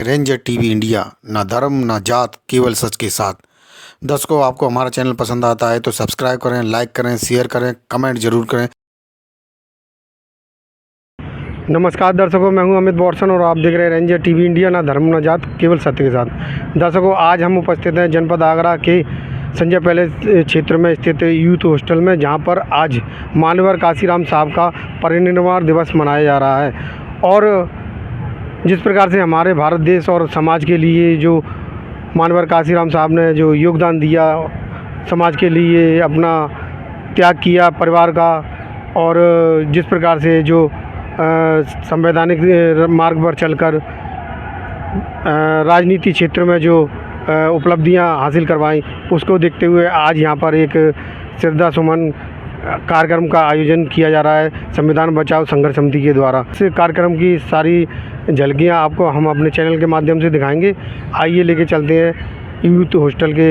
Ranger TV India, ना धर्म ना जात, केवल सच के साथ। दर्शकों, आपको हमारा चैनल पसंद आता है तो सब्सक्राइब करें, लाइक करें, शेयर करें, कमेंट जरूर करें। नमस्कार दर्शकों, मैं हूं अमित बॉर्सन और आप देख रहे हैं रेंजर टीवी इंडिया, ना धर्म ना जात, केवल सत्य के साथ। दर्शकों, आज हम उपस्थित हैं जनपद आगरा के संजय पैलेस क्षेत्र में स्थित यूथ हॉस्टल में, जहां पर आज मान्यवर काशीराम साहब का परिनिर्वाण दिवस मनाया जा रहा है। और जिस प्रकार से हमारे भारत देश और समाज के लिए जो मान्यवर काशीराम साहब ने जो योगदान दिया, समाज के लिए अपना त्याग किया परिवार का, और जिस प्रकार से जो संवैधानिक मार्ग पर चलकर राजनीति क्षेत्र में जो उपलब्धियां हासिल करवाई, उसको देखते हुए आज यहां पर एक श्रद्धा सुमन कार्यक्रम का आयोजन किया जा रहा है संविधान बचाओ संघर्ष समिति के द्वारा। इस कार्यक्रम की सारी झलकियां आपको हम अपने चैनल के माध्यम से दिखाएंगे। आइए लेके चलते हैं यूथ हॉस्टल के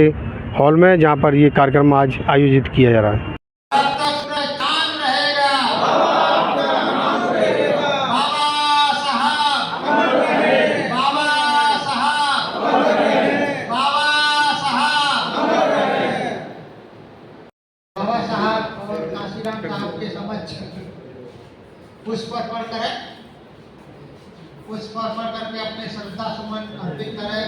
हॉल में, जहां पर ये कार्यक्रम आज आयोजित किया जा रहा है। बाबा साहब और काशीराम साहब के समक्ष पुष्प अर्पण करें, पुष्प अर्पण करके अपने श्रद्धा सुमन अर्पित करें।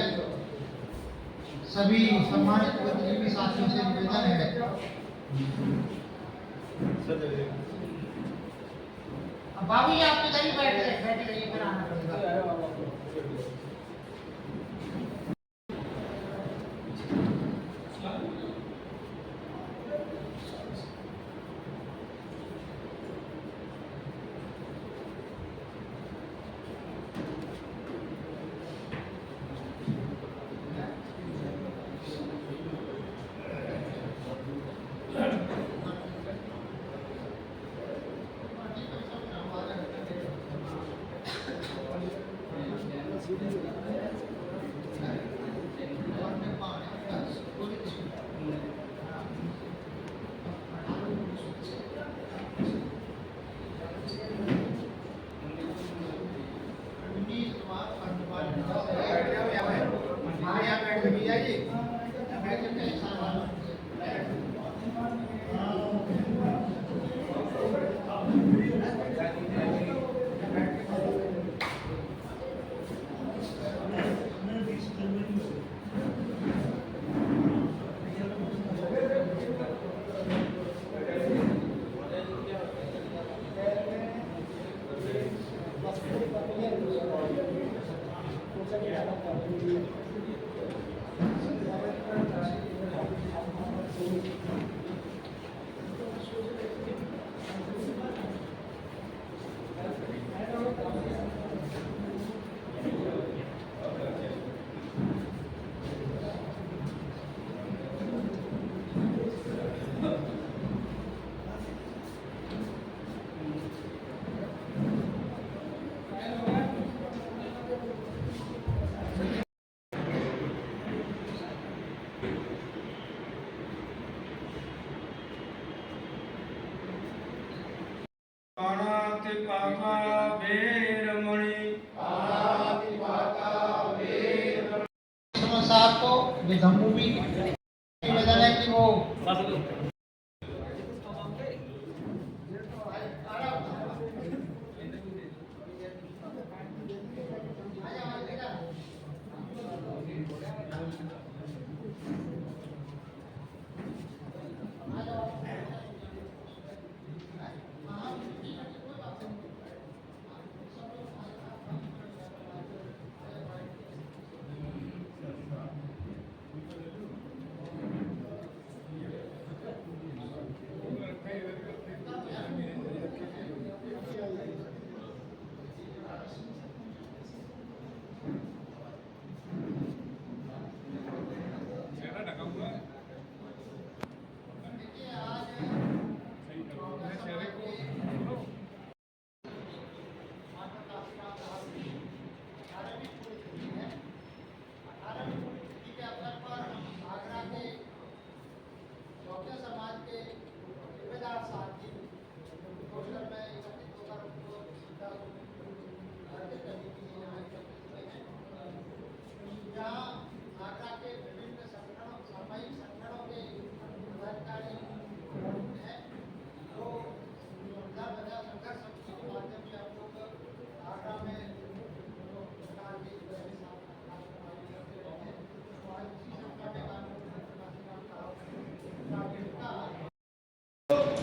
सभी सम्मानित बुद्धिजीवी साथियों से निवेदन है। अब बाबू जी आप इधर ही बैठ रहिए, फिर आना पड़ेगा। साहब को विधमूवी निवेदन है कि वो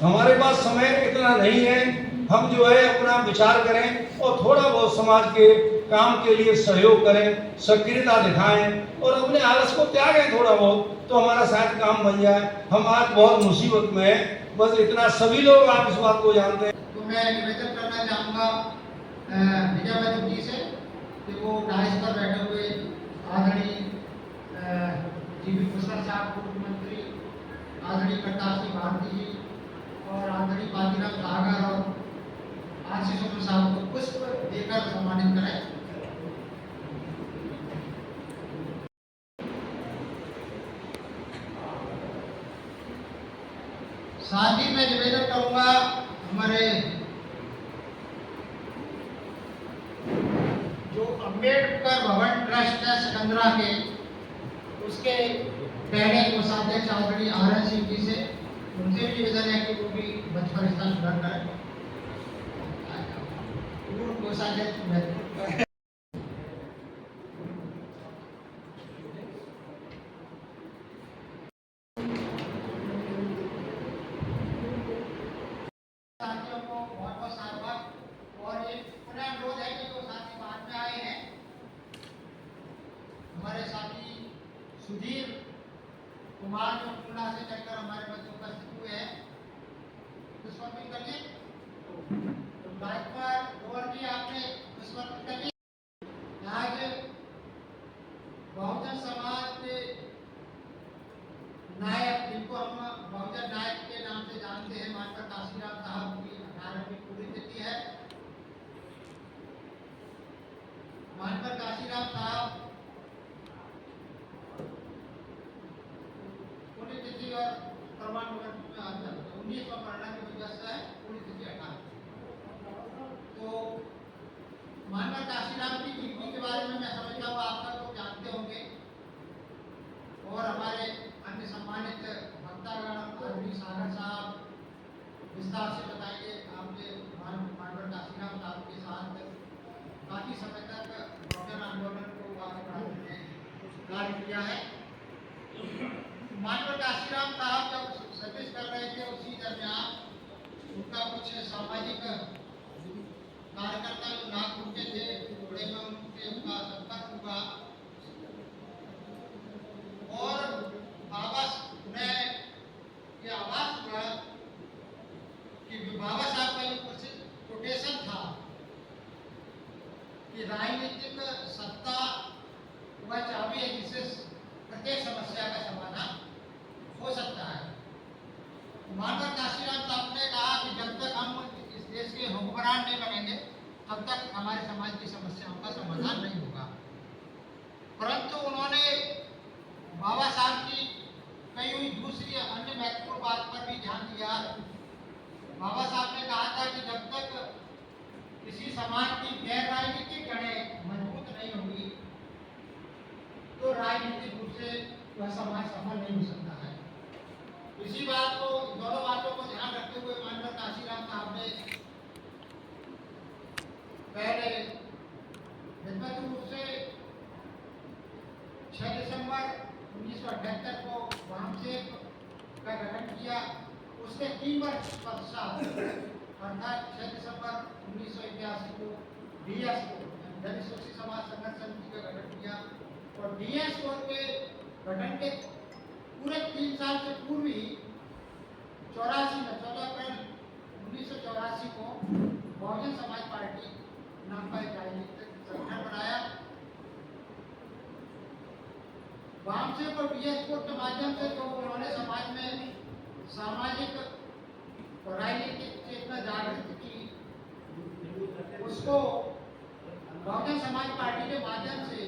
हमारे पास समय इतना नहीं है, हम जो है अपना विचार करें और थोड़ा बहुत समाज के काम के लिए सहयोग करें, सक्रियता दिखाएं और अपने आलस को त्यागें थोड़ा बहुत, तो हमारा शायद काम बन जाए। हम आज बहुत मुसीबत में हैं, बस इतना सभी लोग आप इस बात को जानते हैं। तो मैं निवेदन करना चाहूँगा विजय बच्चन जी से कि वो डाइस पर बैठे हुए आदरणीय जीवी प्रसाद साहब पूर्व मंत्री, आदरणीय प्रकाश सिंह भारती जी और आदरणीय बाजीराव सागर और आशीष चंद्र साहब को पुष्प देकर सम्मानित करें। साथ ही मैं निवेदन करूंगा हमारे जो अम्बेडकर भवन ट्रस्ट है सिकंदरा के, उसके पहले कोषाध्यक्ष आदरणीय आर.एन. सिंह जी से, उनसे भी निवेदन है कि वो भी मंच पर इसका सुधार करें। पूर्व कोषाध्यक्ष साथियों को बहुत बहुत साधुवाद और एक पुनः अनुरोध है कि जो साथी बाद में आए हैं, हमारे साथी सुधीर कुमार जो पूर्णा से चलकर हमारे मध्य उपस्थित हुए हैं, पुष्पार्पण करिए। तो बाइक पर गौर जी आपने पुष्पार्पण करिए। आज बहुजन समाज के नायक, जिनको हम बहुजन नायक के नाम से जानते हैं, मानकर काशीराम साहब की 18वीं पुण्यतिथि है। मानकर काशीराम साहब पुण्यतिथि और प्रमाण 19वां मरना की वजह से है पुण्यतिथि 18। तो मानकर काशीराम की जीवनी के बारे में मैं समझता हूँ आप सब लोग जानते होंगे और हमारे अन्य सम्मानित वक्तागण आदरणीय सागर साहब विस्तार से बताएंगे। आपने मानवर काशीराम साहब के साथ काफी समय तक बहुजन आंदोलन को आगे बढ़ाने में कार्य किया है। मानवर काशीराम साहब जब सर्विस कर रहे थे, उसी दरमियान उनका कुछ सामाजिक कार्यकर्ता जो नागपुर के थे, टुकड़े में उनका संपर्क हुआ और बाबा ने ये आवाज हुआ कि बाबा साहब का जो प्रसिद्ध कोटेशन था कि राजनीतिक सत्ता वह चाबी है जिससे प्रत्येक समस्या का समाधान हो सकता है। मानवर काशीराम साहब ने कहा कि जब तक हम इस देश के हुक्मरान नहीं बनेंगे, तब तक हमारे समाज की समस्याओं का समाधान नहीं होगा। परंतु उन्होंने बाबा साहब की कई हुई दूसरी अन्य महत्वपूर्ण बात पर भी ध्यान दिया। बाबा साहब ने कहा था कि जब तक किसी समाज की गैर राजनीतिक जड़ें मजबूत नहीं होंगी, तो राजनीतिक रूप से वह समाज सफल नहीं हो सकता है। इसी बात को, दोनों बातों को ध्यान रखते हुए मानकर काशीराम साहब ने पहले व्यक्तिगत रूप से 6 दिसंबर 1978 को वामसेक का गठन किया। उसके 3 वर्ष पश्चात अर्थात 6 दिसंबर 1981 को डीएस को दलित शोषित समाज संघर्ष समिति का गठन किया और डीएस को के गठन के पूरे 3 साल से पूर्व ही 14 अप्रैल 1984 को बहुजन समाज पार्टी नाम का एक राजनीतिक संगठन बनाया। वामसेक और डीएस कोड के माध्यम से जो उन्होंने समाज में सामाजिक और राजनीतिक चेतना जागृत की, उसको बहुजन समाज पार्टी के माध्यम से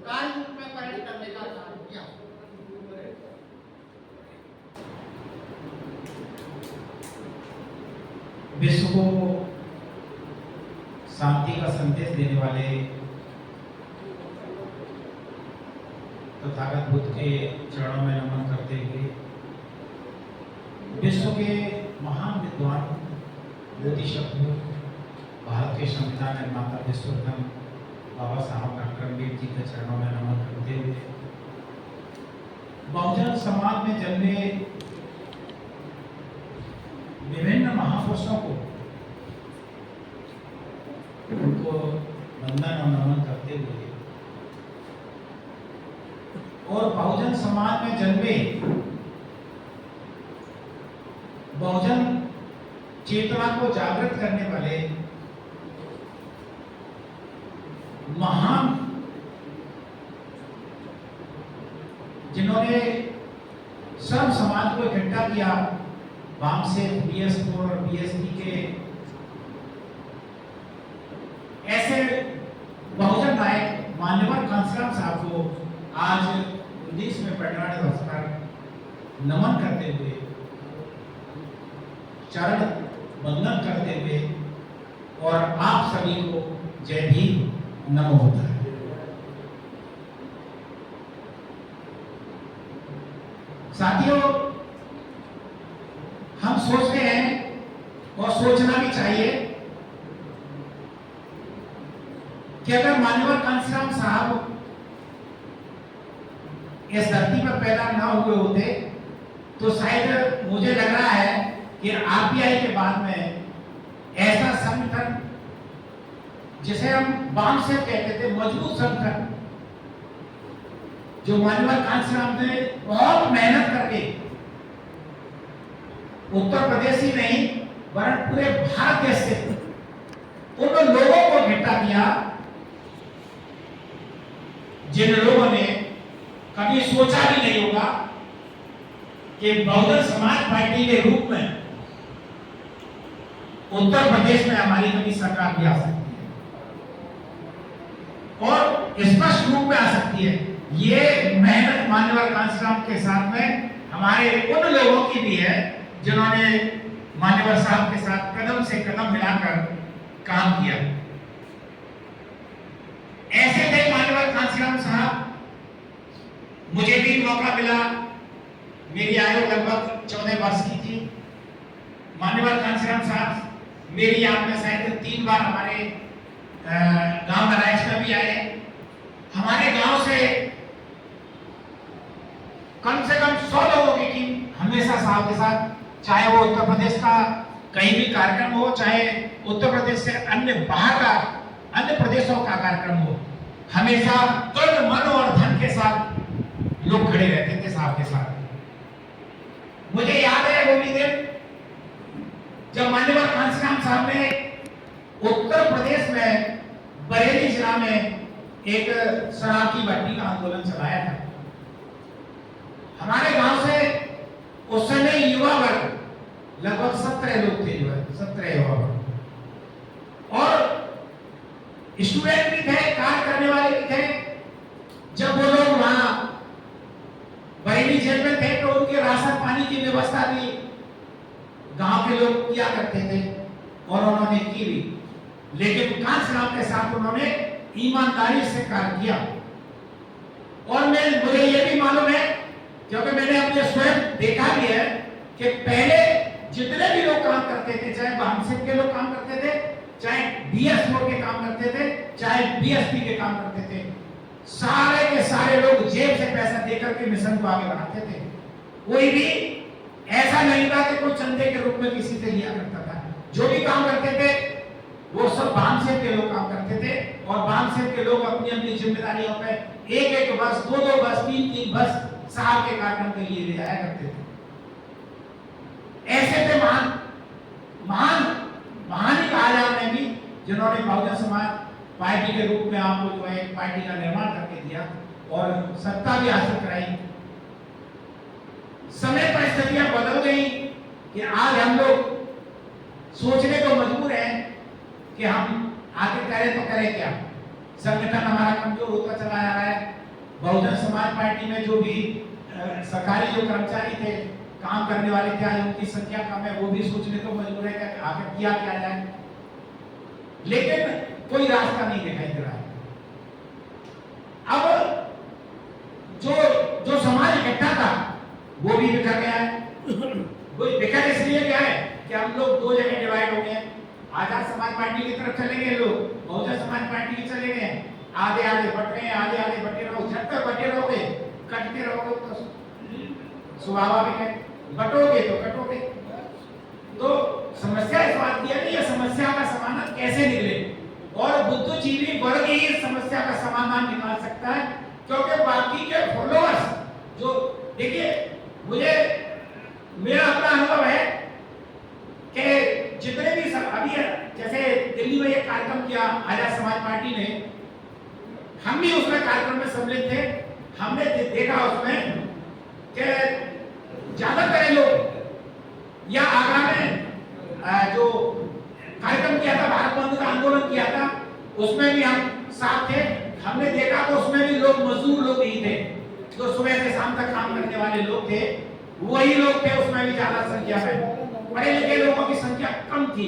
कार्य रूप में परिणत करने का कार्य किया। विश्व को शांति का संदेश देने वाले तथागत बुद्ध के चरणों में नमन करते हुए विश्व के महान विद्वान बोधिसत्व भारत के संविधान निर्माता विश्वरत्न बाबा साहब डॉक्टर अम्बेडकर जी के चरणों में नमन करते हुए बहुजन समाज में जन्मे विभिन्न महापुरुषों को उनको वंदन और नमन करते हुए और बहुजन समाज में जन्मे बहुजन चेतना को जागृत करने वाले महान जिन्होंने सब समाज को इकट्ठा किया, वामसेन, BS4 और BSP के ऐसे बहुजन नायक मान्यवर घनश्याम साहब को आज 19 में पटना दिवस पर नमन करते हुए, चरण वंदन करते हुए और आप सभी को जय भीम, नमो बुद्धाय। साथियों, हम सोचते हैं और सोचना भी चाहिए कि अगर मान्यवर घनश्याम साहब इस धरती पर पैदा ना हुए होते तो शायद मुझे लग रहा है कि RBI के बाद में ऐसा संगठन जिसे हम वामसेन कहते थे, मजबूत संगठन, जो मान्यवर घनश्याम ने बहुत मेहनत करके उत्तर प्रदेश ही नहीं वरन पूरे भारत देश से उन लोगों को इकट्ठा किया जिन लोगों ने कभी सोचा भी नहीं होगा कि बहुजन समाज पार्टी के रूप में उत्तर प्रदेश में हमारी कभी सरकार भी आ सकती है और स्पष्ट रूप में आ सकती है। ये मेहनत मान्यवर घनश्याम के साथ में हमारे उन लोगों की भी है जिन्होंने मान्यवर साहब के साथ कदम से कदम मिलाकर काम किया। ऐसे थे मान्यवर घनश्याम साहब। मुझे भी मौका मिला, मेरी आयु लगभग 14 वर्ष की थी। मान्यवर घनश्याम साहब मेरी याद में शायद 3 बार हमारे गांव नारायण में भी आए। हमारे गांव से कम 100 लोगों की टीम हमेशा साहब के साथ, चाहे वो उत्तर प्रदेश का कहीं भी कार्यक्रम हो, चाहे उत्तर प्रदेश से अन्य बाहर का अन्य प्रदेशों का कार्यक्रम हो, हमेशा तन मन और धन के साथ लोग खड़े रहते थे साहब के साथ। मुझे याद है वो भी दिन जब मान्यवर घनश्याम साहब ने उत्तर प्रदेश में बरेली जिला में एक शराब की भट्टी का आंदोलन चलाया था। हमारे गांव से उस समय युवा वर्ग लगभग 17 लोग थे, 17 युवा वर्ग और स्टूडेंट भी थे, कार्य करने वाले भी थे। जब वो लोग वहां बरेली जेल में थे तो उनके राशन पानी की व्यवस्था भी गांव के लोग किया करते थे और उन्होंने की भी, लेकिन घनश्याम के साथ उन्होंने ईमानदारी से कार्य किया। और मुझे ये भी मालूम है क्योंकि मैंने अपने स्वयं देखा भी है कि पहले जितने भी लोग काम करते थे, चाहे वामसेन के लोग काम करते थे, चाहे BS4 के काम करते थे, चाहे BSP के काम करते थे, सारे के सारे लोग जेब से पैसा देकर के मिशन को आगे बढ़ाते थे। कोई भी ऐसा नहीं था कि कोई चंदे के रूप में किसी से लिया करता था। जो भी काम करते थे वो सब वामसेन के लोग काम करते थे और वामसेन के लोग अपनी अपनी जिम्मेदारियों पे 1-1 बस, 2-2 बस, 3-3 बस साहब के कार्यक्रम के लिए ले जाया करते थे। ऐसे थे महान ही कहा जाए उन्हें भी, जिन्होंने बहुजन समाज पार्टी के रूप में आपको जो है पार्टी का निर्माण करके दिया और सत्ता भी हासिल कराई। समय परिस्थितियां बदल गई कि आज हम लोग सोचने को मजबूर हैं कि हम आगे करें तो करें क्या। संगठन हमारा कमजोर होता चला जा रहा है। बहुजन समाज पार्टी में जो भी सरकारी जो कर्मचारी थे, काम करने वाले थे, आज उनकी संख्या कम है। वो भी सोचने को मजबूर है कि आगे किया जाए, लेकिन कोई रास्ता नहीं दिखाई दे रहा है। अब जो समाज इकट्ठा था वो भी बिखर गया है। वो बिखर इसलिए गया है कि हम लोग 2 जगह डिवाइड हो गए। आजाद समाज पार्टी की तरफ चले गए लोग, बहुजन समाज पार्टी की चले गए, आधे बट रहे हैं, आधे बटे रहो। जब तक बटे रहोगे, कटते रहोगे तो स्वाभाविक है, बटोगे तो कटोगे। तो समस्या इस बात की है कि यह समस्या का समाधान कैसे निकले, और बुद्धिजीवी वर्ग ही इस समस्या का समाधान निकाल सकता है, क्योंकि बाकी के फॉलोअर्स जो, देखिए मुझे मेरा अपना अनुभव है कि जितने भी अभी जैसे दिल्ली में एक कार्यक्रम किया आजाद समाज पार्टी ने, हम भी उसमें कार्यक्रम में सम्मिलित थे। हमने देखा उसमें कि ज्यादातर लोग, या आगरा में जो कार्यक्रम किया था, भारत बंद का आंदोलन किया था, उसमें भी हम साथ थे। हमने देखा तो उसमें भी लोग मजदूर लोग ही थे, जो सुबह से शाम तक काम करने वाले लोग थे, वही लोग थे उसमें भी ज्यादा संख्या में। पढ़े लिखे लोगों की संख्या कम थी।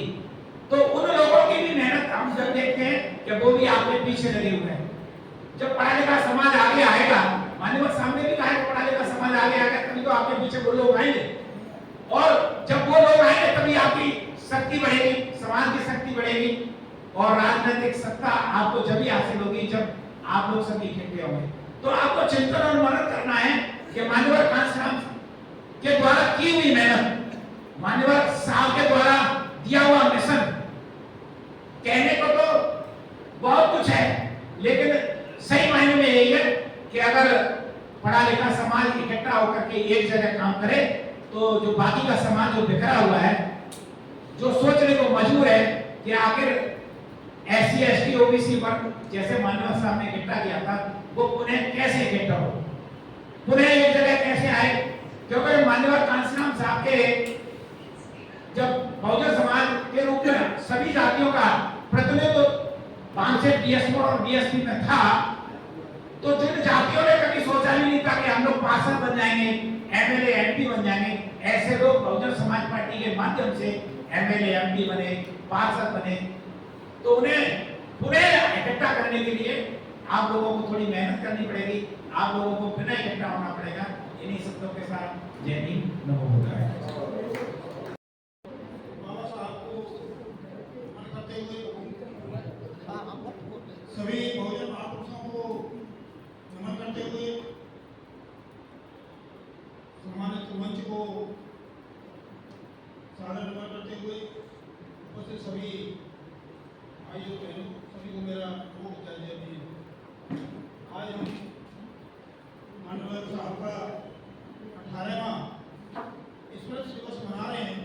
तो उन लोगों की भी मेहनत हम जब देखते हैं कि वो भी आपके पीछे लगे हुए हैं। जब पढ़ा लिखा समाज आगे आएगा, माननीय सामने भी कहा है, पढ़ा लिखा समाज आगे आएगा तभी तो आपके पीछे वो लोग आएंगे, और जब वो लोग आएंगे तभी आपकी शक्ति बढ़ेगी, समाज की शक्ति बढ़ेगी, और राजनीतिक सत्ता आपको जब ही हासिल होगी जब आप लोग सभी इकट्ठे होंगे। तो आपको चिंतन और मनन करना है कि मान्यवर कांशीराम के द्वारा की हुई मेहनत, मान्यवर साहब के द्वारा दिया हुआ मिशन, कहने को तो बहुत कुछ है, लेकिन सही मायने में यही है कि अगर पढ़ा लिखा समाज इकट्ठा होकर के एक जगह काम करे, तो जो बाकी का समाज जो बिखरा हुआ है, जो सोचने को मजबूर है कि आखिर SC ST OBC वर्ग जैसे मान्यवर साहब ने इकट्ठा किया था, वो पुनः कैसे इकट्ठा हो, पुनः एक जगह कैसे आए। क्योंकि मान्यवर कांशीराम साहब के जब बहुजन समाज के रूप में सभी जातियों का प्रतिनिधित्व 5 से BSP और BSP में था, तो जिन जातियों ने कभी सोचा भी नहीं था कि हम लोग पार्षद बन जाएंगे, MLA MP बन जाएंगे, ऐसे लोग बहुजन समाज पार्टी के माध्यम से MLA MP बने, पार्षद बने। तो उन्हें पुनः इकट्ठा करने के लिए आप लोगों को थोड़ी मेहनत करनी पड़ेगी, आप लोगों को पुनः इकट्ठा होना पड़ेगा। इन्हीं शब्दों के साथ जय हिंद, नमो बुद्धाय। बाबा साहब को नमन करते हुए सभी बहुजन महापुरुषों को नमन करते हुए सम्मानित मंच को सादर नमन करते हुए उपस्थित सभी भाइयों बहनों सभी को मेरा बहुत जय जय भी। आज हम माननीय साहब का 18वां स्मृति दिवस मना रहे हैं।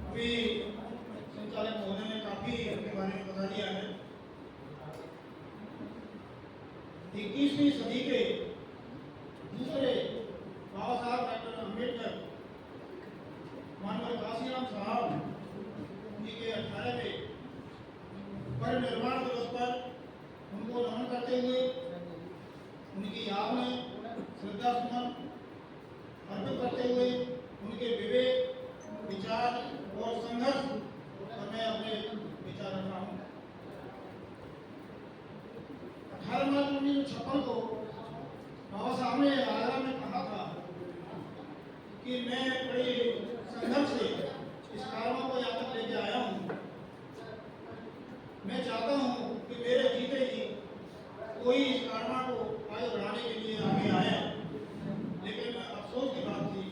अभी संचालक महोदय ने काफी उनके बारे में बता दिया है। 21वीं सदी के दूसरे बाबा साहब डॉक्टर अम्बेडकर माननीय कांशीराम साहब जी के 18वें परिनिर्वाण दिवस पर उनको नमन करते हुए उनकी याद में श्रद्धा सुमन अर्पित करते हुए उनके विवेक, विचार और संघर्ष पर मैं अपने विचार रख रहा हूँ। 18 मार्च 1956 को बाबा साहब ने आगरा में कहा था कि मैं बड़े संघर्ष से इस कारवा को यहाँ तक लेके आया हूँ। मैं चाहता हूँ कि मेरे जीते ही कोई इस कारवा को आगे बढ़ाने के लिए आगे आए, लेकिन अफसोस की बात थी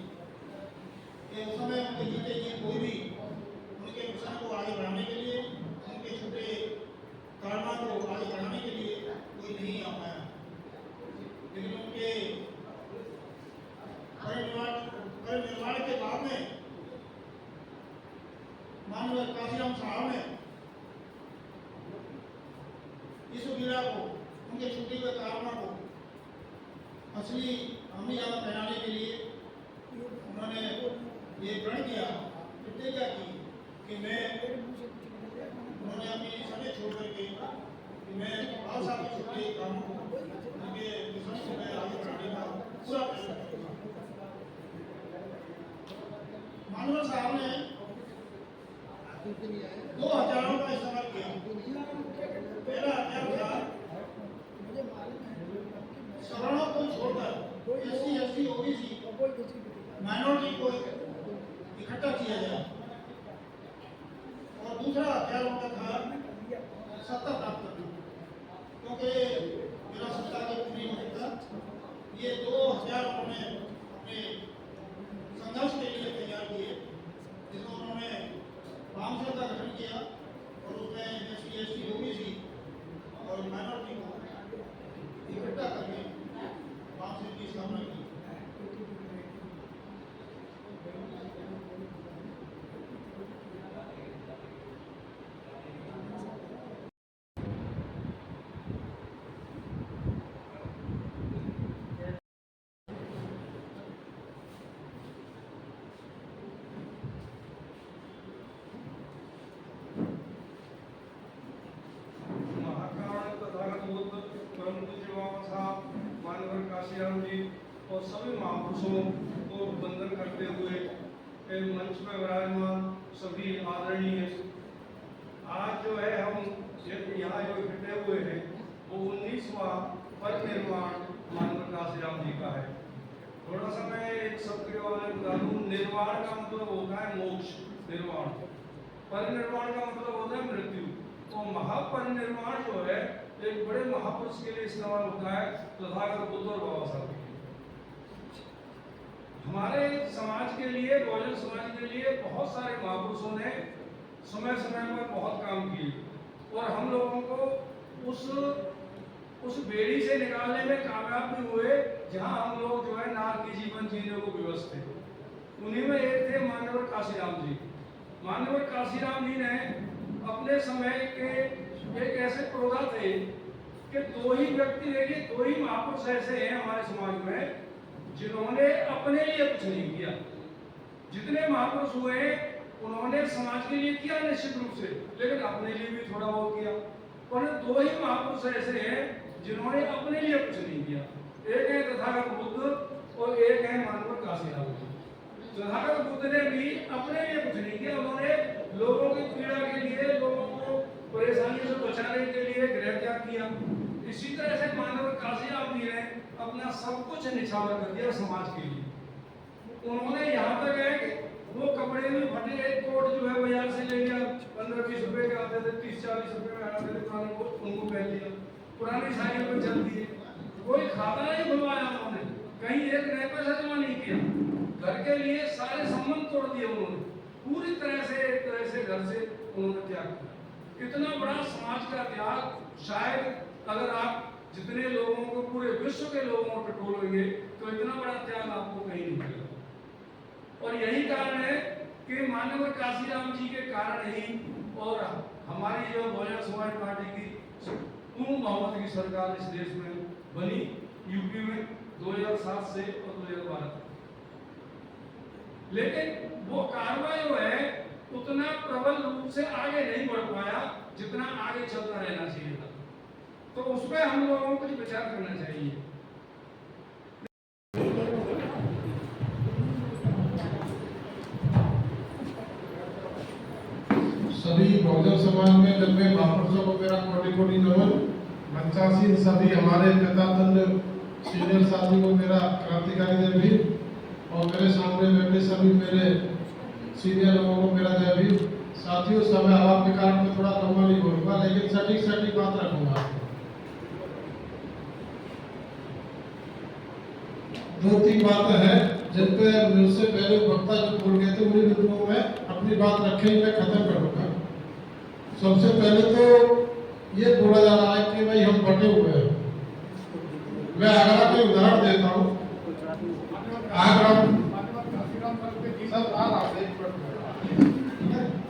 कि उस समय उनके जीते जी कोई भी उनके मिशन को आगे बढ़ाने के लिए, उनके छोटे कारवा को आगे बढ़ाने के लिए कोई नहीं आ पाया। लेकिन उनके परिनिर्वाण के बाद में माननीय कांशीराम साहब ने इस वीरा को, उनके छुट्टी हुए कारवा को असली अहमी जामा पहनाने के लिए उन्होंने ये प्रण किया, प्रतिज्ञा की कि मैं, उन्होंने अपनी समय छोड़ करके कि मैं बाबा साहब की छुट्टी कामों को, उनके मिशन को मैं आगे बढ़ाने का पूरा प्रयास करूँगा। माननीय साहब ने 2 हथियारों का इस्तेमाल किया। पहला हथियार था सवर्णों को छोड़कर SC ST OBC माइनॉरिटी को इकट्ठा किया गया, और दूसरा हथियार उनका था सत्ता प्राप्त करना, क्योंकि बिना सत्ता के पूरी हो सकता। ये 2 हथियार उन्होंने काउंसिल का गठन किया और उसमें SC ST OBC और माइनॉरिटी को इकट्ठा करके काउंसिल की स्थापना की। महाकारण तथागत बुद्ध परम पूज्य बाबा साहब मानवर काशीराम जी और सभी महापुरुषों को वंदन करते हुए मंच में विराजमान सभी आदरणीय, आज जो है हम यहाँ जो इकट्ठे हुए हैं वो 19वां परिनिर्वाण मानवर काशीराम जी का है। थोड़ा सा मैं एक शब्द के बारे में बता दूं, निर्वाण का मतलब होता है मोक्ष, निर्वाण। परिनिर्वाण का मतलब होता है मृत्यु। तो महापरिनिर्वाण जो है एक बड़े महापुरुष के लिए इस्तेमाल होता है, तथागत बुद्ध और बाबा साहब के लिए। हमारे समाज के लिए, बहुजन समाज के लिए बहुत सारे महापुरुषों ने समय समय पर बहुत काम किए और हम लोगों को उस बेड़ी से निकालने में कामयाब भी हुए जहां हम लोग जो है नारकी जीवन जीने को विवश थे। उन्हीं में एक थे मानवर काशीराम जी। मानवर काशीराम जी ने अपने समय के एक ऐसे प्रोधा थे कि दो ही व्यक्ति, देखिए दो ही महापुरुष ऐसे हैं हमारे समाज में जिन्होंने अपने लिए कुछ नहीं किया। जितने महापुरुष हुए उन्होंने समाज के लिए किया निश्चित रूप से, लेकिन अपने लिए भी थोड़ा बहुत किया। और दो ही महापुरुष ऐसे हैं जिन्होंने अपने लिए कुछ नहीं किया, एक है तथागत बुद्ध और एक है मानवर काशीराम जी। तथागत बुद्ध ने भी अपने लिए कुछ नहीं किया, उन्होंने लोगों की पीड़ा के लिए, लोगों को परेशानियों से बचाने के लिए गृह त्याग किया। इसी तरह से मानवर काशीराम जी ने अपना सब कुछ निछावर कर दिया समाज के लिए। उन्होंने यहाँ तक है कि वो कपड़े भी फटे, एक कोट जो है बाजार से ले लिया, 15-20 रुपए के आते थे, 30-40 रुपए में आते थे पुराने कोट, उनको पहन लिया, पुरानी साड़ियों में चल दिए। कोई खाता नहीं खुलवाया उन्होंने, कहीं एक नए पैसा जमा नहीं किया, घर के लिए सारे संबंध तोड़ दिए उन्होंने, पूरी तरह से एक तरह से घर से उन्होंने त्याग किया। इतना बड़ा समाज का त्याग शायद अगर आप जितने लोगों को, पूरे विश्व के लोगों को टटोलेंगे तो इतना बड़ा त्याग आपको कहीं नहीं मिलेगा। और यही कारण है कि मानवर काशीराम जी के कारण ही और हमारी जो बहुजन समाज पार्टी की पूर्ण बहुमत की सरकार इस देश में बनी, यूपी में 2007 से और 2012 तक। लेकिन वो कार्रवाई जो है उतना प्रबल रूप से आगे नहीं बढ़ पाया जितना आगे चलता रहना चाहिए था। तो उसमें हम लोगों को विचार करना चाहिए। सभी बहुजन समाज में जब मैं महापुरुषों को मेरा कोटि कोटि नमन, मंचासीन सभी हमारे पितातंड सीनियर साथी को मेरा क्रांतिकारी जय भीम और मेरे सामने बैठे सभी मेरे सीनियर लोगों को मेरा जय भीम। साथियों, समय अभाव के कारण मैं थोड़ा लंबा नहीं बोलूंगा, लेकिन सटीक बात रखूंगा। 2-3 बातें हैं जिन पे मुझसे पहले वक्ता जो बोल गए थे उन्हीं बिंदुओं में अपनी बात रखे मैं खत्म करूंगा। सबसे पहले तो ये बोला जा रहा है कि भाई हम बटे हुए हैं। मैं आगरा का उदाहरण देता हूँ। आगरा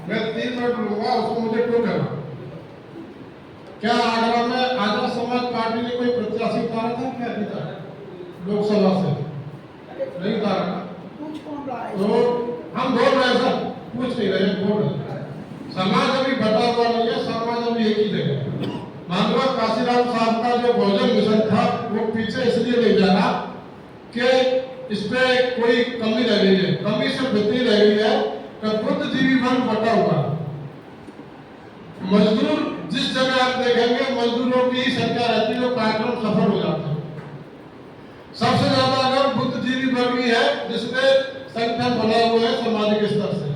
मैं 3 मिनट लूंगा, उसको मुझे क्यों करना। क्या आगरा में आगरा समाज पार्टी ने कोई प्रत्याशी उतारा था क्या अभी तक लोकसभा से? नहीं उतारा। तो हम बोल रहे हैं सर, पूछ नहीं रहे, बोल रहे। समाज अभी बटा हुआ नहीं है, समाज अभी एक ही जगह। मानवर काशीराम साहब का जो बहुजन मिशन था वो पीछे इसलिए नहीं जा रहा कि इस पे कोई कमी रह गई है। कमी सिर्फ इतनी रह गई है कि बुद्धिजीवी वर्ग बटा हुआ। मजदूर जिस जगह आप देखेंगे मजदूरों की संख्या रहती है, जो कार्यक्रम सफल हो जाता है। सबसे ज्यादा अगर बुद्धिजीवी वर्ग ही है जिसमें संगठन बना हुआ है सामाजिक स्तर से।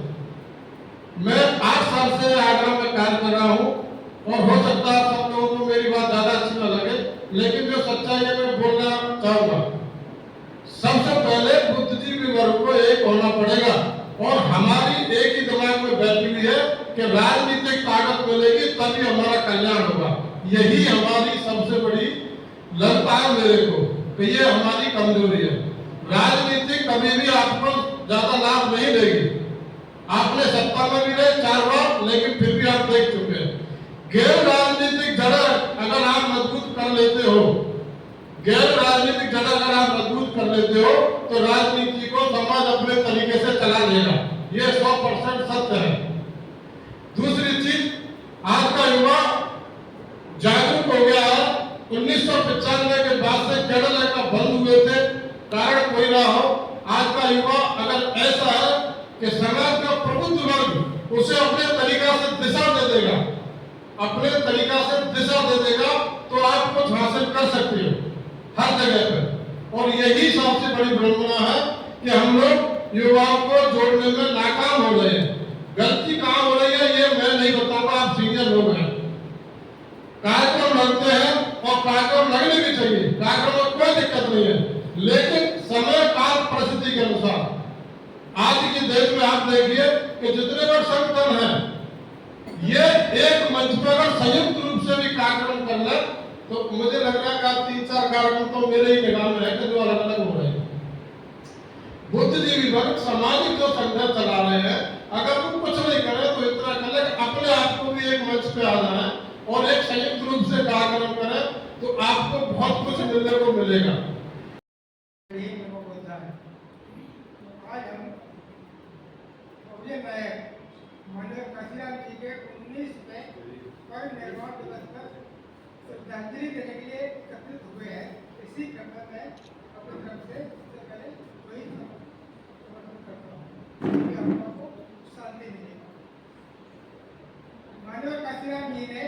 मैं 8 साल से आगरा में कार्य कर रहा हूँ और हो सकता है सब लोगों को मेरी बात ज्यादा अच्छी न लगे, लेकिन जो सच्चाई है मैं बोलना चाहूंगा। सबसे पहले बुद्धिजीवी वर्ग को एक होना पड़ेगा और हमारी एक ही दिमाग में बैठी हुई है कि राजनीतिक ताकत मिलेगी तभी हमारा कल्याण होगा। यही हमारी सबसे बड़ी लगता है मेरे को कि ये हमारी कमजोरी है। राजनीति कभी भी आपको ज्यादा लाभ नहीं देगी। आपने सत्ता में भी रहे 4 बार, लेकिन फिर भी आप देख चुके हैं। गैर राजनीतिक जड़ अगर आप मजबूत कर लेते हो, गैर राजनीतिक जड़ अगर आप मजबूत कर लेते हो तो राजनीति को समाज अपने तरीके से चला लेगा। ये 100% सत्य है। दूसरी चीज, आज का युवा जागरूक हो गया है। 1995 के बाद से केरल का बंद हुए थे, कारण कोई ना हो, आज का युवा अगर ऐसा है कि समाज का प्रबुद्ध वर्ग उसे अपने तरीका से दिशा दे देगा, अपने तरीका से दिशा दे देगा, तो आप कुछ हासिल कर सकते हो हर जगह पे। और यही सबसे बड़ी विडंबना है कि हम लोग युवाओं को जोड़ने में नाकाम हो गए हैं। गलती कहाँ हो रही है ये मैं नहीं बताऊंगा, आप सीनियर लोग हैं। कार्यक्रम लगते हैं और कार्यक्रम लगने भी चाहिए, कार्यक्रम में कोई दिक्कत नहीं है, लेकिन समय काल परिस्थिति के अनुसार। आज के देश में आप देखिए कि जितने बड़े संगठन हैं, ये एक मंच पर अगर संयुक्त रूप से भी कार्यक्रम कर ले तो मुझे लग रहा है कि आप 3-4 कार्यक्रम तो मेरे ही निगाह में है जो अलग अलग हो रहे हैं। बुद्धिजीवी वर्ग सामाजिक जो संगठन चला रहे हैं, अगर वो कुछ नहीं करे तो इतना कर ले अपने आप को भी एक मंच पे आ जाए और एक संयुक्त रूप से कार्यक्रम करें तो आपको बहुत कुछ मिलने को मिलेगा। आज हम माननीय काशीराम जी के 19वें परिनिर्वाण दिवस पर श्रद्धांजलि देने के लिए एकत्रित हुए हैं। इसी क्रम में मैं अपनी तरफ से सबसे पहले वही समर्पण करता हूँ कि हम लोगों को शांति मिलेगा। माननीय काशीराम जी ने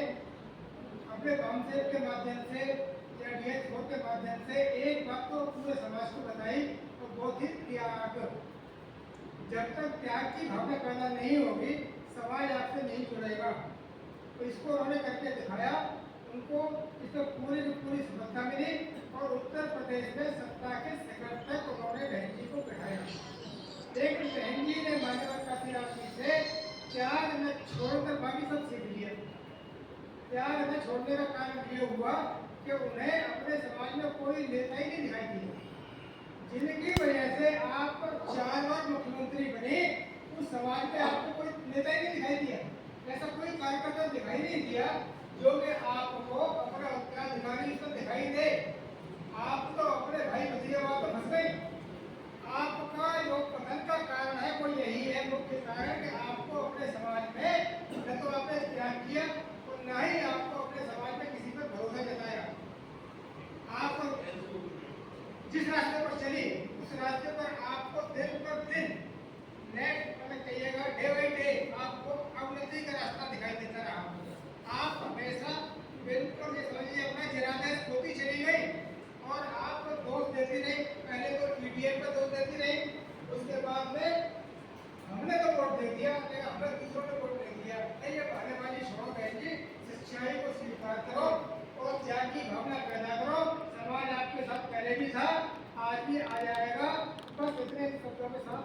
अपने काउंसिल के माध्यम से या DH4 के माध्यम से एक बात तो पूरे समाज को बताई और बहुत ही त्याग, जब तक त्याग की भावना पैदा नहीं होगी समाज आपसे नहीं जुड़ेगा। तो इसको उन्होंने करके दिखाया, उनको इसमें पूरी की पूरी सफलता मिली और उत्तर प्रदेश में सत्ता के शिखर तक उन्होंने बहन जी को बैठाया। लेकिन बहन जी ने माननीय काशीराम जी से त्याग न छोड़कर बाकी सब सीख लिया। त्याग न छोड़ने का कारण ये हुआ कि उन्हें अपने समाज में कोई नेता ही नहीं दिखाई दिया, जिनकी वजह से आप 4 बार मुख्यमंत्री बने। उस समाज में आपको कोई नेता ही नहीं दिखाई दिया, ऐसा कोई कार्यकर्ता दिखाई नहीं दिया जो कि आपको अपना उत्तराधिकारी तो दिखाई दे। आप तो अपने भाई भतीजावाद में फंस गए। आपका जो पतन का कारण है वो यही है, मुख्य कारण कि आपको अपने समाज में न तो आपने त्याग किया और न ही आपको अपने समाज में किसी पर भरोसा जताया। आप जिस रास्ते पर चली उस रास्ते पर आपको दिन पर दिन कहिएगा डे बाई डे आपको अवनति का रास्ता दिखाई देता रहा। आप हमेशा बिल्कुल समझिए अपना जिरादे खोती चली गई और आप दोष देती रही। पहले तो EVM पर दोष देती रही, उसके बाद में हमने तो वोट दे दिया लेकिन हमने दूसरों ने वोट नहीं दिया। ये बहाने वाली छोड़ो बहन जी, सच्चाई को स्वीकार करो और त्याग की भावना पैदा करो। समाज आपके साथ पहले भी था, आज भी आ जाएगा। बस इतने शब्दों के साथ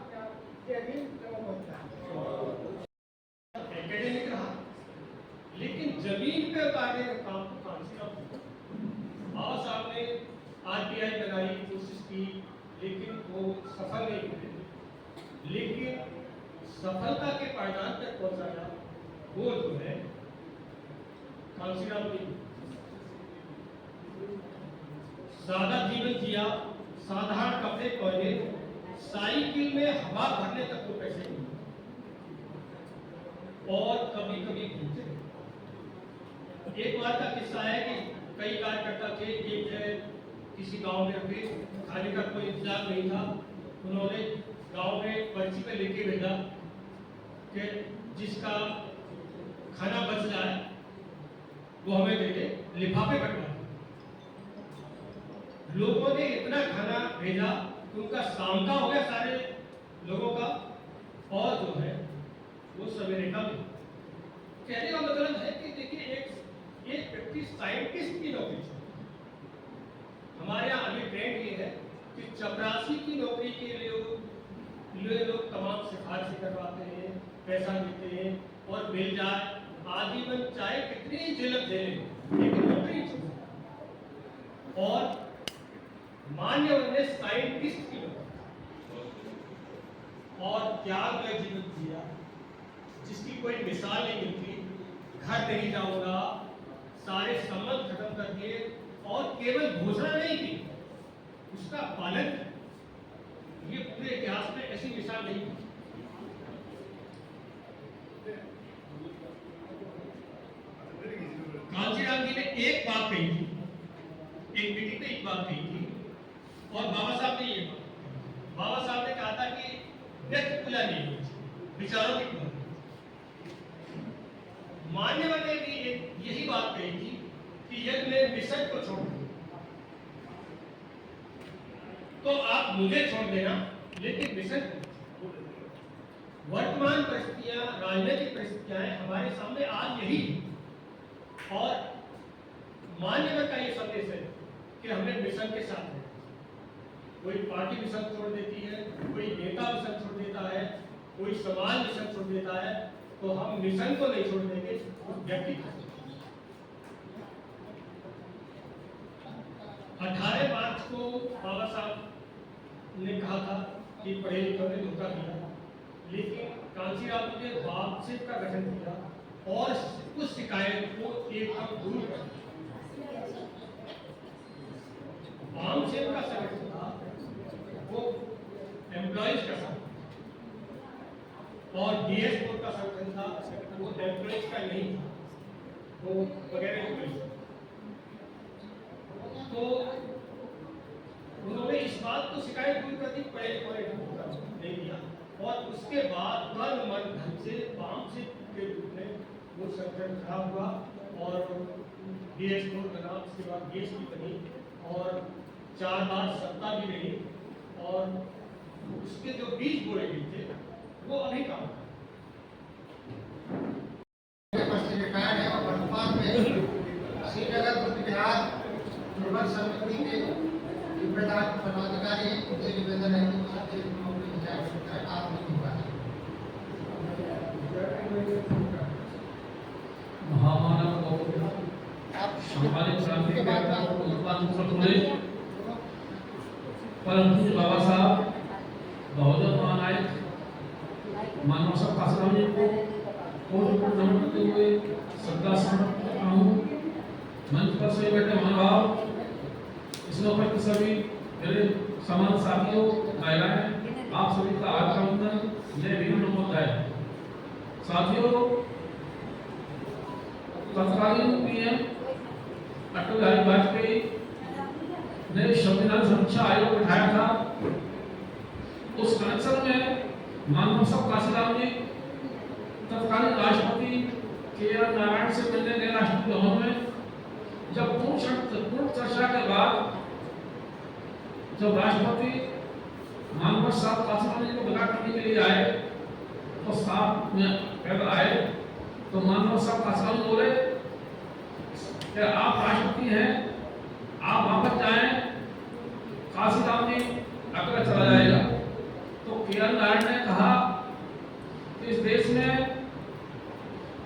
एकेडमिक रहा, लेकिन जमीन पे उतारने का काम तो कांसीराम और साहब ने RTI बनाई, कोशिश की, लेकिन वो सफल नहीं हुए। लेकिन सफलता के पायदान तक पहुंचाया वो जो है कांसीराम ने सादा जीवन जिया, साधारण कपड़े पहने, साइकिल में हवा भरने तक को पैसे नहीं और कभी कभी घूमते। एक बार का किस्सा है कि कई कार्यकर्ता थे, एक किसी गांव में रखे, खाने का कोई इंतजाम नहीं था। उन्होंने गांव में पर्ची पे लिख भेजा कि जिसका खाना बच जाए वो हमें दे दे, लिफाफे बंटवा। लोगों ने इतना खाना भेजा, उनका सामना हो गया सारे लोगों का, और जो है वो सवेरे का कहने का मतलब है कि देखिए एक व्यक्ति साइंटिस्ट की नौकरी है। हमारे यहाँ अभी ट्रेंड ये है कि चपरासी की नौकरी के लिए लोग तमाम सिफारिशें करवाते हैं, पैसा देते हैं, और मिल जाए, आजीवन चाहे कितनी जिल्लत झेले लेकिन नौकरी नहीं छोड़ सकता। और मान्यवर ने साइंटिस्ट की और त्याग में जीवन दिया जिसकी कोई मिसाल नहीं मिलती। घर नहीं जाऊंगा, सारे संबंध खत्म कर दिए और केवल घोषणा नहीं की, उसका पालन। ये पूरे इतिहास में ऐसी मिसाल नहीं थी। कांचीराम जी ने एक बात कही थी, एक मीटिंग में एक बात कही थी, और बाबा साहब ने ये बाबा साहब ने कहा था कि व्यक्ति पूजा नहीं होती, विचारों की पूजा। मान्यवर ने भी यही बात कही थी कि यदि मैं मिशन को छोड़ दूं तो आप मुझे छोड़ देना, लेकिन मिशन को। वर्तमान परिस्थितियां, राजनीतिक परिस्थितियां हमारे सामने आज यही है और मान्यवर का ये संदेश है कि हमें मिशन के साथ है। कोई पार्टी मिशन छोड़ देती है, कोई नेता मिशन छोड़ देता है, कोई समाज मिशन छोड़ देता है, तो हम मिशन को नहीं छोड़ देंगे, उस व्यक्ति को। 18 मार्च को बाबा साहब ने कहा था कि पढ़े लिखों ने धोखा दिया, लेकिन कांचीराम जी ने बापशिप का गठन किया और उस शिकायत को एकदम दूर कर दिया। बापशिप का संगठन था वो एम्प्लॉइज का संगठन, और डीएस बोर्ड का संगठन था वो एम्प्लॉइज का नहीं था, वो वगैरह। तो उन्होंने इस बात को शिकायत दूर कर दी, पहले नहीं दिया, और उसके बाद तन मन धन से बापशिप के रूप में वो संगठन खड़ा हुआ और डीएस बोर्ड बना। उसके बाद डीएसपी बनी और 4 बार सत्ता भी रही, और उसके जो बीज बोए गए थे वो अभी काम रिटायर्ड है और वर्तमान में श्रीनगर बिहार दुर्बल समिति के जिम्मेदार पदाधिकारी हैं। उनसे निवेदन है कि आप नहीं हुआ महामानव सामाजिक क्रांति के परम पूज्य बाबा साहब बहुजन महानायक मानव सब काशीराम जी को कोट नमन करते हुए श्रद्धा समर्पित करता हूँ। मंच पर से बैठे महानुभाव, इसमें उपस्थित सभी मेरे समाज साथियों, महिलाएं, आप सभी का आज का वंदन, जय भीम नमोदय। साथियों, तत्कालीन पीएम अटल बिहारी वाजपेयी ने संविधान समीक्षा आयोग बैठाया था। उस कनेक्शन में मानव सब काशीराम जी तत्कालीन राष्ट्रपति के.आर. नारायण से मिलने गए राष्ट्रपति भवन में। जब पूर्ण चर्चा के बाद जब राष्ट्रपति मानव साहब काशीराम जी को विदा करने के लिए आए तो साथ में पैदल आए तो मानव साहब काशीराम बोले कि आप राष्ट्रपति हैं, आप वापस जाएं, काशीराम जी अकेला चला जाएगा। तो के.आर. नारायण ने कहा कि इस देश में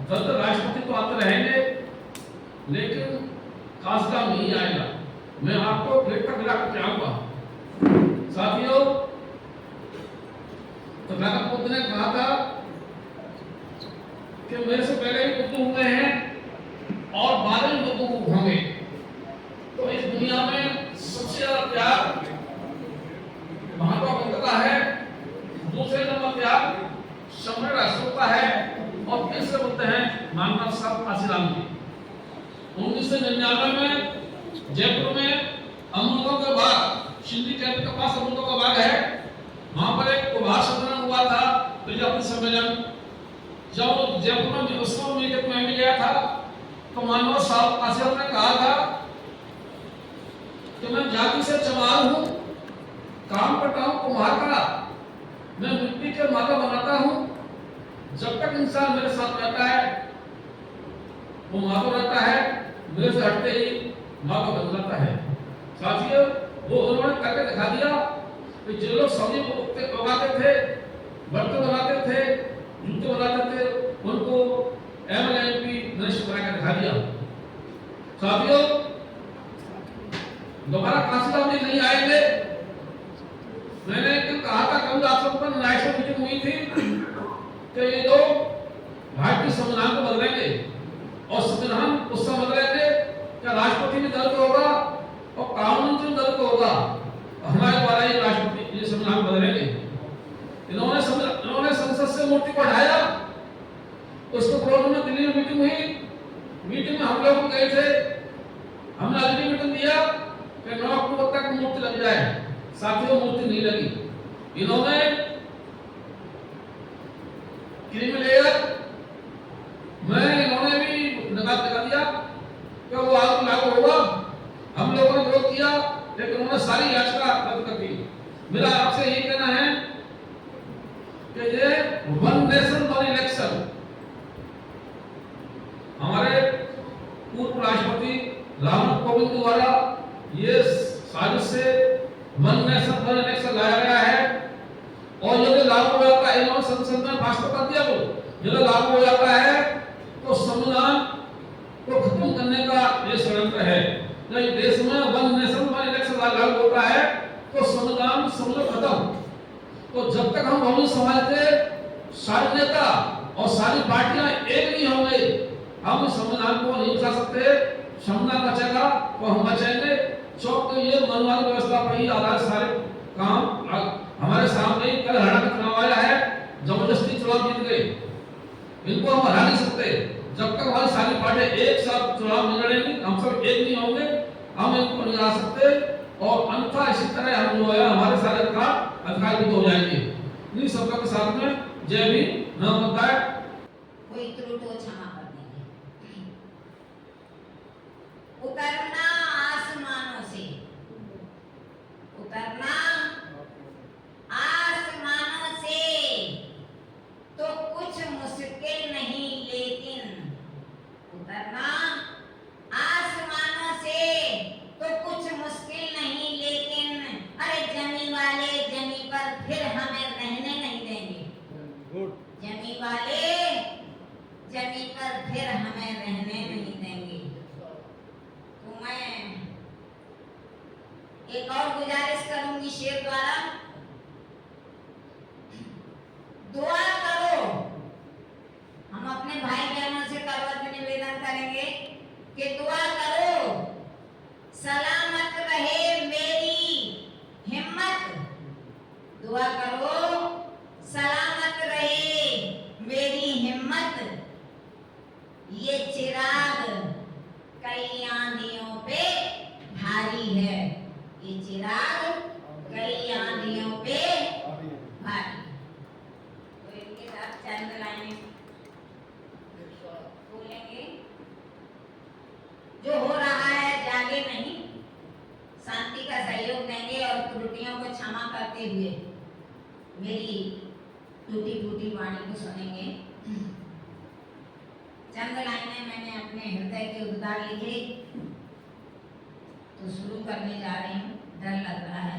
जल्द राष्ट्रपति तो आते रहेंगे लेकिन काशीराम नहीं आएगा, मैं आपको प्लेट तक गिरा कर आऊंगा। साथियों, तथागत बुद्ध ने कहा था कि मेरे से पहले ही बुद्ध हुए हैं और बाद में बुद्ध होंगे। तो इस दुनिया में सबसे ज्यादा प्यार महात्मा बुद्ध का है, दूसरे नंबर प्यार सम्राट अशोक का है, और तीसरे बुद्ध हैं मानव साहब काशीराम जी। 1999 में जयपुर में अमरूदों का बाग, शिंदी कैंप के पास अमरूदों का बाग है, वहां पर एक उपहार सम्मेलन हुआ था, प्रजापति सम्मेलन। जब जयपुर में उत्सव मीटिंग में गया था तो मानव साहब काशीराम ने कहा था कि मैं जाति से चमार हूँ, काम करता हूँ कुम्हार का, मैं मिट्टी के माला बनाता हूँ। जब तक इंसान मेरे साथ रहता है वो माधव रहता है, मेरे से हटते ही माधव बन जाता है। साथियों, वो उन्होंने करके दिखा दिया कि जो लोग सब्जी उगाते थे, बर्तन बनाते थे, जूते बनाते थे, उनको MLMP नष्ट करा कर दिखा दिया। साथियों, दोबारा काशी में नहीं आएंगे। मैंने कहा था कल राष्ट्रपति पर नेशनल मीटिंग हुई थी कि ये लोग भारतीय संविधान को बदलेंगे और संविधान उस समय बदलेंगे क्या राष्ट्रपति में दर्ज होगा और कानून में दर्ज होगा, हमारे द्वारा ये राष्ट्रपति ये संविधान बदलेंगे। इन्होंने संसद से मूर्ति को हटाया, उसके विरोध में दिल्ली में मीटिंग हुई। मीटिंग में हम लोग गए थे, हमने अल्टीमेटम दिया कि 9 अक्टूबर तक मूर्ति लग जाए। साथियों, मूर्ति नहीं लगी। इन्होंने क्रिमिनल में इन्होंने भी नकार लगा दिया कि वो लागू होगा। हम लोगों ने विरोध किया, लेकिन उन्होंने सारी याचिका रद्द कर दी। मेरा आपसे यही कहना है कि ये वन नेशन वन इलेक्शन हमारे पूर्व राष्ट्रपति रामनाथ कोविंद द्वारा ये साजिश से वन नेशन वन इलेक्शन लाया गया है और यदि लागू हो जाता है, इन्होंने संसद में पास तो कर दिया, वो यदि लागू हो जाता है तो संविधान को खत्म करने का ये षड्यंत्र है। नहीं, देश में वन नेशन वन इलेक्शन लागू होता है तो संविधान खत्म। तो जब तक हम बहुजन समाज के सारे नेता और सारी पार्टियां एक नहीं होंगे, हम संविधान को नहीं बचा सकते। संविधान बचेगा तो हम बचेंगे। चौक ये मनमानी व्यवस्था पर ही आधारित सारे काम हमारे सामने कल हरियाणा का चुनाव आया है, जबरदस्ती चुनाव जीत गए, इनको हम हरा नहीं सकते। जब तक हमारी सारी पार्टियां एक साथ चुनाव नहीं लड़ेंगी, हम सब एक नहीं होंगे, हम इनको नहीं हरा सकते। और अन्यथा इसी तरह हम जो है हमारे सारे अधिकार भी हो जाएंगे। इन सबका के साथ में जय भी न होता है। कोई त्रुटि हो क्षमा कर देंगे। उतरना आसमानों से, उतरना आसमानों से तो कुछ मुश्किल नहीं, लेकिन उतरना आसमानों से तो कुछ मुश्किल नहीं, लेकिन अरे जमी वाले जमी पर फिर हमें रहने नहीं देंगे। जमी वाले जमी पर फिर हमें रहने नहीं देंगे। तो मैं एक और गुजारिश करूंगी शेर द्वारा, दुआ करो। हम अपने भाई बहनों से करवत निवेदन करेंगे कि दुआ करो, सलामत रहे मेरी हिम्मत। दुआ करो, सलामत रहे मेरी हिम्मत। ये चिराग कई आंधियों पे भारी है, ये चिराग कई आंधियों पे भारी। तो इनके साथ चंद लाइनें बोलेंगे। जो हो रहा है जागे नहीं, शांति का सहयोग देंगे और त्रुटियों को क्षमा करते हुए मेरी टूटी फूटी वाणी को सुनेंगे। चंद लाइनें मैंने अपने हृदय के उद्गार लिखे, तो शुरू करने जा रही हूँ। डर लग रहा है।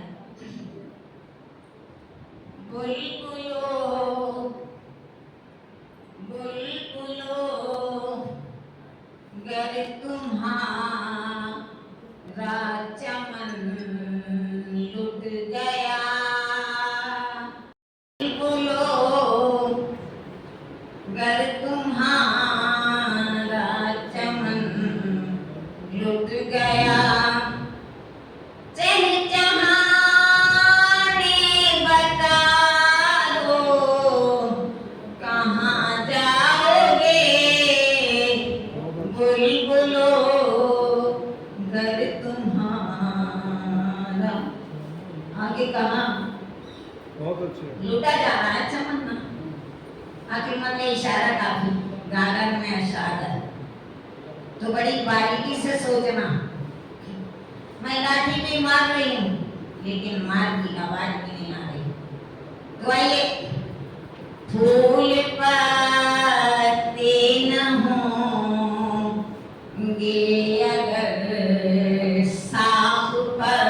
बुलबुलो बुलबुलो गर तुम्हारा चमन लुट गया, बुलबुलो गर तुम्हारा चमन लुट गया। लूटा जा रहा है चमन। आखिर मन में इशारा काफी, गागर में अशागर। तो बड़ी बारीकी से सोचना, मैं लाठी भी मार रही हूँ लेकिन मार की आवाज भी नहीं आ रही। तो आइए, फूल पत्ते न होंगे अगर साफ पर,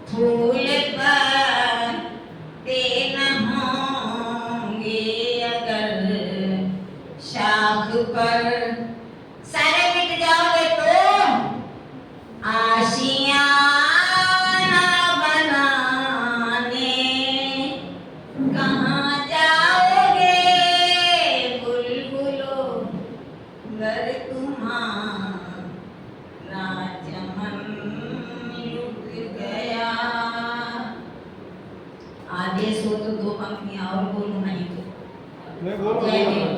फूल पत्ते न होंगे अगर आँख पर सारे मिट जाओगे तो आशियाना बनाने कहाँ जाओगे बुलबुलो घर तुम्हारा चमन लुट गया। आदेश हो तो 2 पंक्तियां और बोलूं, नहीं तो जय भीम।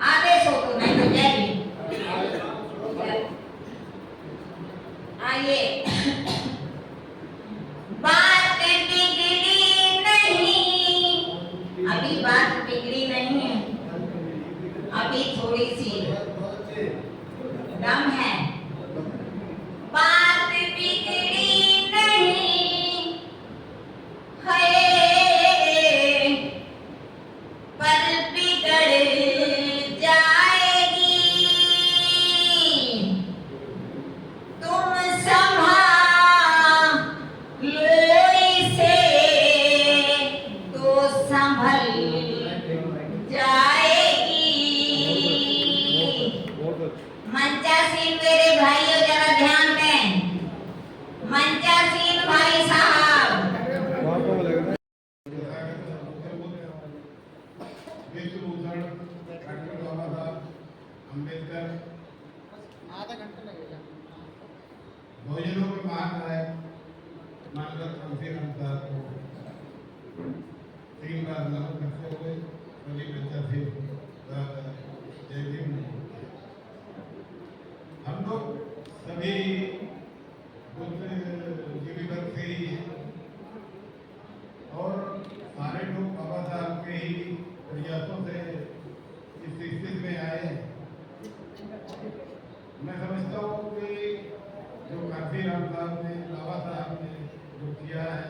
आदेश हो तो, नहीं तो जय भीम। आइए। बात बिगड़ी नहीं, अभी बात बिगड़ी नहीं है, अभी थोड़ी सी दम है। बात बिगड़ी नहीं है, पर बिगड़ जाएगी। तुम संभालो इसे तो संभल जाएगी। मंचासीन मेरे भाइयों जरा ध्यान दें, मंचासीन भाई साहब। विश्व भूषण डॉक्टर बाबा साहब अम्बेडकर आधा घंटा लगेगा। बहुजनों के महानायक मानकर कांसीराम साहब को 3 बार नमन करते हुए सभी बच्चा से जय भीम। हम लोग सभी बुद्धिजीवी वर्ग से ही हैं और सारे लोग बाबा साहब के ही प्रयासों से इस स्थिति में आए हैं। मैं समझता हूँ कि जो कांसीराम साहब ने, बाबा साहब ने जो किया है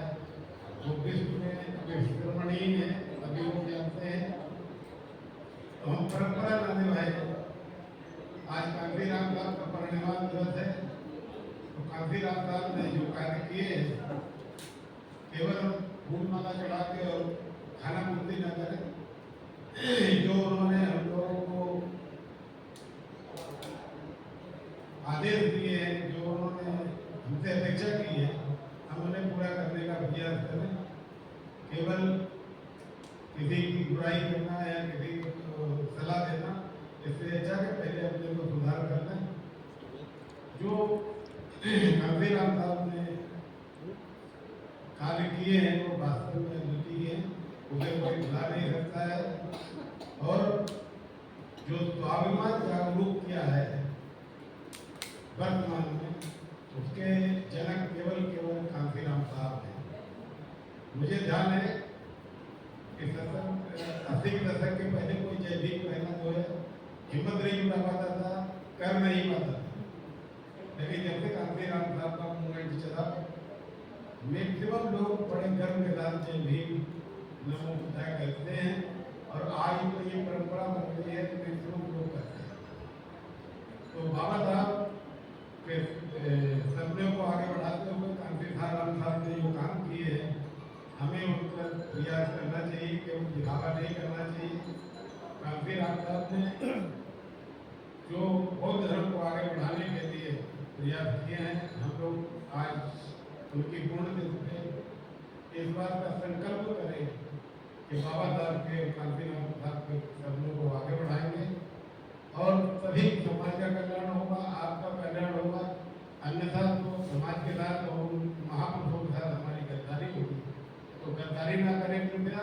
वो विश्व में अविस्मरणीय है। अभी वो जानते हैं तो हम परंपरा न निभाए। आज कांसीराम साहब का परिनिर्वाण दिवस है, तो कांसीराम साहब ने जो कार्य किए हैं, केवल फूल माला चढ़ा के और खाना पूर्ति न करें, जो उन्होंने हम लोगों को आदेश दिए हैं, जो उन्होंने हमसे अपेक्षा की है, हम उन्हें पूरा करने का प्रयास करें। केवल किसी की बुराई करना या किसी को सलाह देना, इससे अच्छा कि पहले अपने को सुधार करना। जो कांसीराम साहब ने कार्य किए हैं वो वास्तव में अद्वितीय है, उसे कोई भुला नहीं सकता है। और जो स्वाभिमान जागरूक किया है वर्तमान में, उसके जनक केवल कांसीराम साहब हैं। मुझे ध्यान है कि 80 के दशक के पहले कोई जय भीम कहना जो है हिम्मत नहीं जुटा पाता था, कर नहीं पाता था। लेकिन जब से कांसीराम साहब का मूवमेंट चला, मैक्सिमम लोग बड़े गर्व के साथ जय भीम नमो बुद्धाय कहते हैं और आज तो ये परंपरा बन गई है कि मैक्सिमम लोग करते हैं। तो बाबा साहब के सपने को आगे बढ़ाते हुए कांसीराम साहब ने जो काम किए हैं, हमें उन पर प्रयास करना चाहिए, केवल दिखावा नहीं करना चाहिए। कांसीराम साहब ने जो बौद्ध धर्म को आगे बढ़ाने के लिए प्रयास किए हैं, हम लोग आज उनकी पुण्यतिथि पे इस बात का संकल्प करें कि बाबा साहब के, कांसीराम साहब के सपनों को आगे बढ़ाएंगे और सभी समाज का कल्याण होगा, आपका कल्याण होगा। अन्यथा तो समाज के साथ और महापुरुषों के साथ हमारी गद्दारी होगी। तो गद्दारी ना करें कृपया,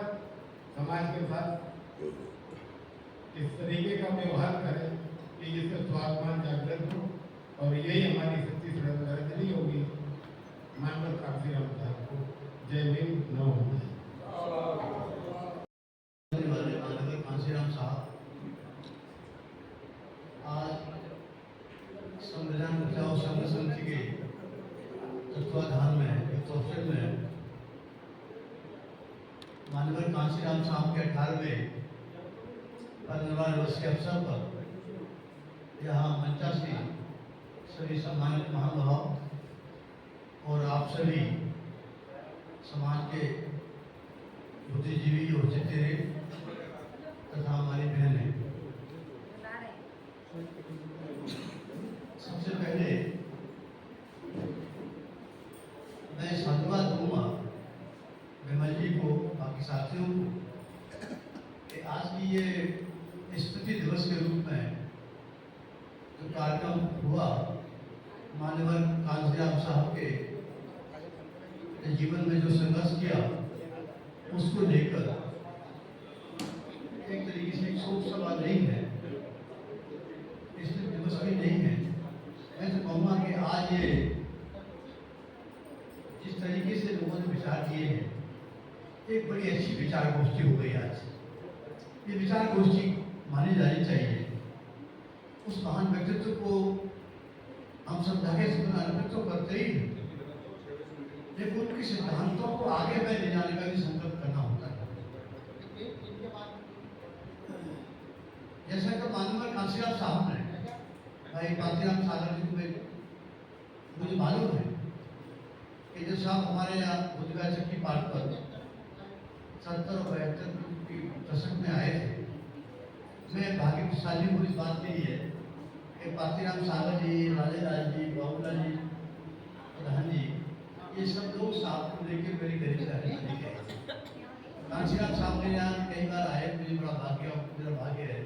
समाज के साथ इस तरीके का व्यवहार करें कि जिससे स्वाभिमान जागृत हो, और यही हमारी सच्ची श्रद्धांजलि होगी मानव कांसीराम साहब को। जय भीम, नमो बुद्धाय। कांसीराम साहब आज संविधान बचाओ संघ समिति के तत्वाधान में एक अवसर में माननीय कांसीराम साहब के 18वें परिनिर्वाण दिवस के अवसर पर यहाँ मंचासी सभी सम्मानित महानुभाव और आप सभी समाज के बुद्धिजीवी और चितेरे की ये स्मृति दिवस के रूप में जो कार्यक्रम हुआ, मान्यवर कांसीराम साहब के जीवन में जो संघर्ष किया उसको लेकर एक तरीके से एक शोक सभा नहीं है, स्मृति दिवस भी नहीं है। मैं तो कहूँगा कि आज ये जिस तरीके से लोगों ने विचार दिए हैं, एक बड़ी अच्छी विचार गोष्ठी हो गई आज। ये विचार गोष्ठी मानी जानी चाहिए। उस महान व्यक्तित्व को हम सब धागे से अर्पित तो करते ही हैं, लेकिन उनके सिद्धांतों को आगे में ले जाने का भी संकल्प करना होता है। जैसा कि माननीय कांसीराम साहब ने, भाई कांसीराम सागर जी को मुझे मालूम है कि जो साहब हमारे यहाँ बुद्धगया चक्की पार्क पर 70 और 72 के दशक में आए थे। मैं भाग्यशाली हूँ इस बात के लिए कि कांसीराम सागर जी, राजेलाल जी, बाबूलाल जी, प्रधान जी, ये सब लोग साहब को लेकर मेरी गरीब से गए। कांसीराम साहब के यहाँ कई बार आए, मुझे बड़ा भाग्य है।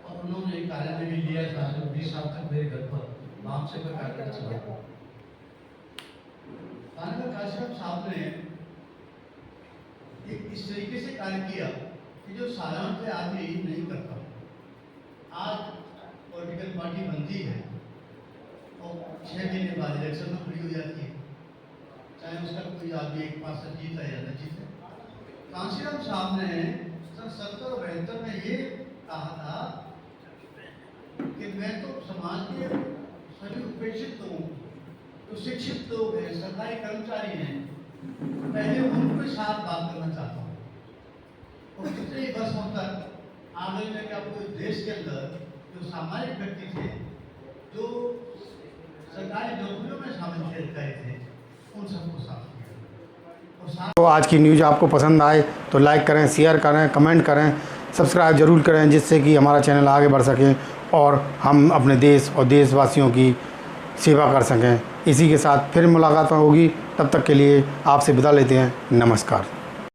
और उन्होंने कार्यालय भी लिया था जो 20 साल तक मेरे घर पर नाम से पर कार्यालय चला। माननीय कांसीराम साहब ने एक इस तरीके से कार्य किया कि जो साधारण आदमी नहीं करता। आज पॉलिटिकल पार्टी बनती है और 6 महीने बाद इलेक्शन में खड़ी हो जाती है, चाहे उसका कोई आदमी 1% जीता या न जीते। कांसीराम साहब ने सन 70 और 72 में ये कहा था कि मैं तो समाज के सभी उपेक्षित लोगों, जो शिक्षित लोग हैं, सरकारी कर्मचारी हैं, पहले उनके साथ बात करना चाहता हूँ। और कितने ही वर्षों तक आगे में क्या पूरे देश के अंदर जो सामाजिक व्यक्ति थे, जो सरकारी नौकरियों में शामिल थे, उन सबको साथ किया। तो आज की न्यूज़ आपको पसंद आए तो लाइक करें, शेयर करें, कमेंट करें, सब्सक्राइब जरूर करें, जिससे कि हमारा चैनल आगे बढ़ सके और हम अपने देश और देशवासियों की सेवा कर सकें। इसी के साथ फिर मुलाकात होगी, तब तक के लिए आपसे विदा लेते हैं। नमस्कार।